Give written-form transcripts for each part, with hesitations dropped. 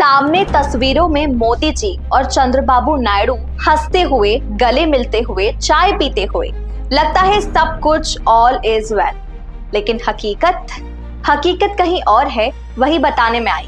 सामने तस्वीरों में मोदी जी और चंद्रबाबू नायडू हंसते हुए, गले मिलते हुए, चाय पीते हुए। लगता है सब कुछ ऑल इज वेल, लेकिन हकीकत कहीं और है, वही बताने में आई।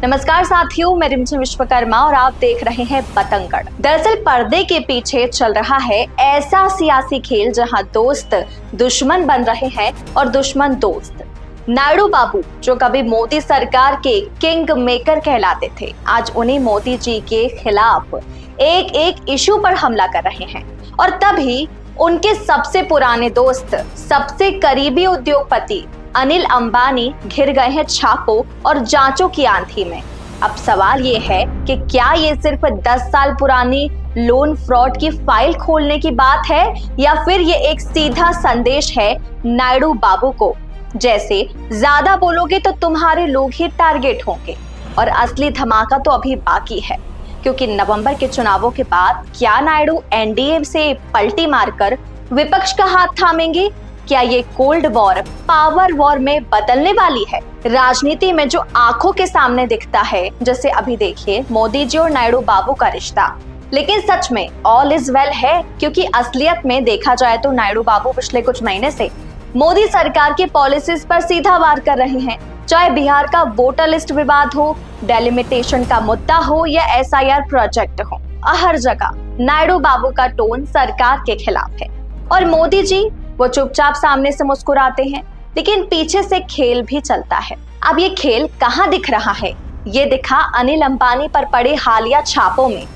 नमस्कार साथियों, मैं रिमझिम विश्वकर्मा और आप देख रहे हैं बतंगड़। दरअसल पर्दे के पीछे चल रहा है ऐसा सियासी खेल जहां दोस्त दुश्मन बन रहे हैं और दुश्मन दोस्त। नायडू बाबू जो कभी मोदी सरकार के किंग मेकर कहलाते थे, आज उन्हीं मोदी जी के खिलाफ एक एक इशू पर हमला कर रहे हैं। और तभी उनके सबसे पुराने दोस्त, सबसे करीबी उद्योगपति अनिल अंबानी घिर गए हैं छापों और जांचों की आंधी में। अब सवाल ये है कि क्या ये सिर्फ 10 साल पुरानी लोन फ्रॉड की फाइल खोलने की बात है, या फिर ये एक सीधा संदेश है नायडू बाबू को, जैसे ज्यादा बोलोगे तो तुम्हारे लोग ही टारगेट होंगे। और असली धमाका तो अभी बाकी है, क्योंकि नवंबर के चुनावों के बाद क्या नायडू एनडीए से पलटी मारकर विपक्ष का हाथ थामेंगे? क्या ये कोल्ड वॉर पावर वॉर में बदलने वाली है? राजनीति में जो आंखों के सामने दिखता है, जैसे अभी देखिए मोदी जी और नायडू बाबू का रिश्ता, लेकिन सच में ऑल इज वेल है, क्योंकि असलियत में देखा जाए तो नायडू बाबू पिछले कुछ महीने से मोदी सरकार की पॉलिसीज पर सीधा वार कर रहे हैं। चाहे बिहार का वोटर लिस्ट विवाद हो, डेलिमिटेशन का मुद्दा हो या एसआईआर प्रोजेक्ट हो, हर जगह नायडू बाबू का टोन सरकार के खिलाफ है। और मोदी जी वो चुपचाप सामने से मुस्कुराते हैं, लेकिन पीछे से खेल भी चलता है। अब ये खेल कहाँ दिख रहा है? ये दिखा अनिल अंबानी पर पड़े हालिया छापों में।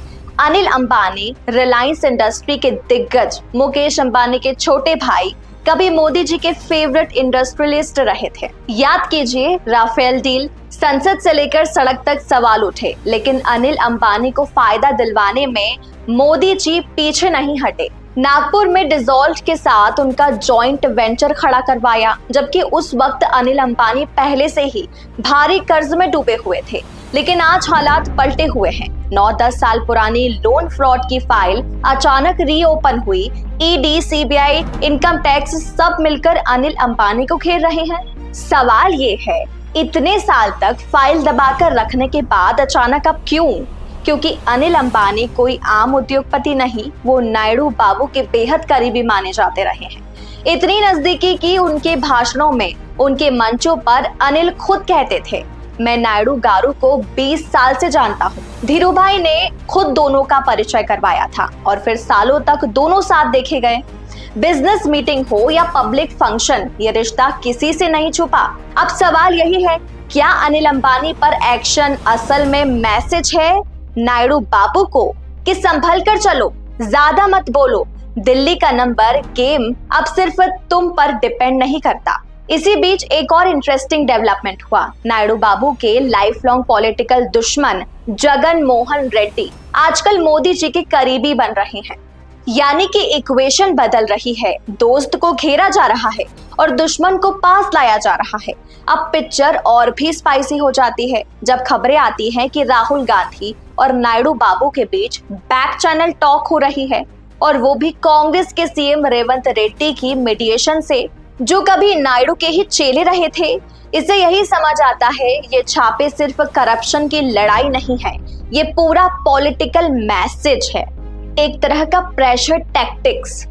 अनिल अंबानी रिलायंस इंडस्ट्री के दिग्गज मुकेश अंबानी के छोटे भाई, कभी मोदी जी के फेवरेट इंडस्ट्रियलिस्ट रहे थे। याद कीजिए राफेल डील, संसद से लेकर सड़क तक सवाल उठे, लेकिन अनिल अंबानी को फायदा दिलवाने में मोदी जी पीछे नहीं हटे। नागपुर में डिसॉल्ट के साथ उनका जॉइंट वेंचर खड़ा करवाया, जबकि उस वक्त अनिल अंबानी पहले से ही भारी कर्ज में डूबे हुए थे। लेकिन आज हालात पलटे हुए हैं। 9-10 साल पुरानी लोन फ्रॉड की फाइल अचानक रीओपन हुई। ईडी, सीबीआई, इनकम टैक्स सब मिलकर अनिल अंबानी को घेर रहे हैं। सवाल ये है, इतने साल तक फाइल दबाकर रखने के बाद अचानक अब क्यों? क्योंकि अनिल अंबानी कोई आम उद्योगपति नहीं, वो नायडू बाबू के बेहद करीबी माने जाते रहे हैं। इतनी नजदीकी कि उनके भाषणों में, उनके मंचों पर अनिल खुद कहते थे, मैं नायडू गारू को 20 साल से जानता हूँ। धीरू भाई ने खुद दोनों का परिचय करवाया था और फिर सालों तक दोनों साथ देखे गए। बिजनेस मीटिंग हो या पब्लिक फंक्शन, ये रिश्ता किसी से नहीं छुपा। अब सवाल यही है, क्या अनिल अंबानी पर एक्शन असल में मैसेज है नायडू बाबू को कि संभल कर चलो, ज्यादा मत बोलो, दिल्ली का नंबर गेम अब सिर्फ तुम पर डिपेंड नहीं करता। इसी बीच एक और इंटरेस्टिंग डेवलपमेंट हुआ। नायडू बाबू के लाइफ लॉन्ग पॉलिटिकल दुश्मन जगन मोहन रेड्डी आजकल मोदी जी के करीबी बन रहे हैं। यानी कि इक्वेशन बदल रही है, दोस्त को घेरा जा रहा है और दुश्मन को पास लाया जा रहा है। अब पिक्चर और भी स्पाइसी हो जाती है जब खबरें आती हैं कि राहुल गांधी और नायडू बाबू के बीच बैक चैनल टॉक हो रही है, और वो भी कांग्रेस के सीएम रेवंत रेड्डी की मीडिएशन से, जो कभी नायडू के ही चेले रहे थे। इससे यही समझ आता है, ये छापे सिर्फ करप्शन की लड़ाई नहीं है, ये पूरा पॉलिटिकल मैसेज है, एक तरह का प्रेशर टैक्टिक्स।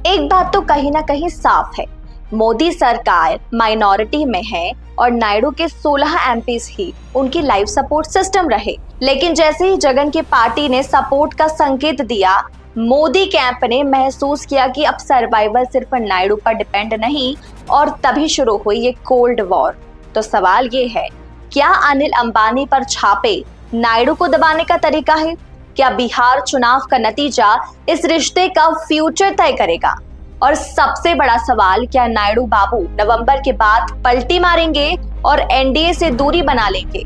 एक बात तो कहीं ना कहीं साफ है, मोदी सरकार माइनॉरिटी में है और नायडू के 16 एमपीज ही उनकी लाइफ सपोर्ट सिस्टम रहे। लेकिन जैसे ही जगन की पार्टी ने सपोर्ट का संकेत दिया, मोदी कैंप ने महसूस किया कि अब सर्वाइवल सिर्फ नायडू पर डिपेंड नहीं, और तभी शुरू हुई ये कोल्ड वॉर। तो सवाल ये है, क्या अनिल अंबानी पर छापे नायडू को दबाने का तरीका है? क्या बिहार चुनाव का नतीजा इस रिश्ते का फ्यूचर तय करेगा? और सबसे बड़ा सवाल, क्या नायडू बाबू नवंबर के बाद पलटी मारेंगे और एनडीए से दूरी बना लेंगे?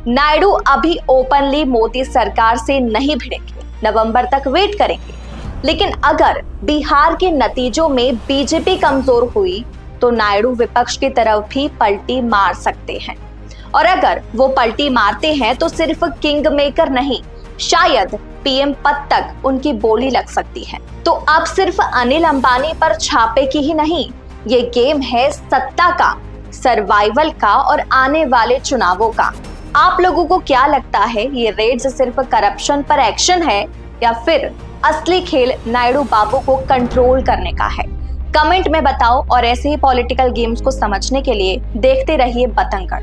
नायडू अभी ओपनली मोदी सरकार से नहीं भिड़ेंगे, नवंबर तक वेट करेंगे। लेकिन अगर बिहार के नतीजों में बीजेपी कमजोर हुई तो नायडू विपक्ष की तरफ भी पलटी मार सकते हैं। और अगर वो पलटी मारते हैं तो सिर्फ किंग मेकर नहीं, शायद पीएम पद तक उनकी बोली लग सकती है। तो अब सिर्फ अनिल अंबानी पर छापे की ही नहीं, ये गेम है सत्ता का, सर्वाइवल का और आने वाले चुनावों का। आप लोगों को क्या लगता है, ये रेड्स सिर्फ करप्शन पर एक्शन है या फिर असली खेल नायडू बाबू को कंट्रोल करने का है? कमेंट में बताओ और ऐसे ही पॉलिटिकल गेम्स को समझने के लिए देखते रहिए बतंगड़।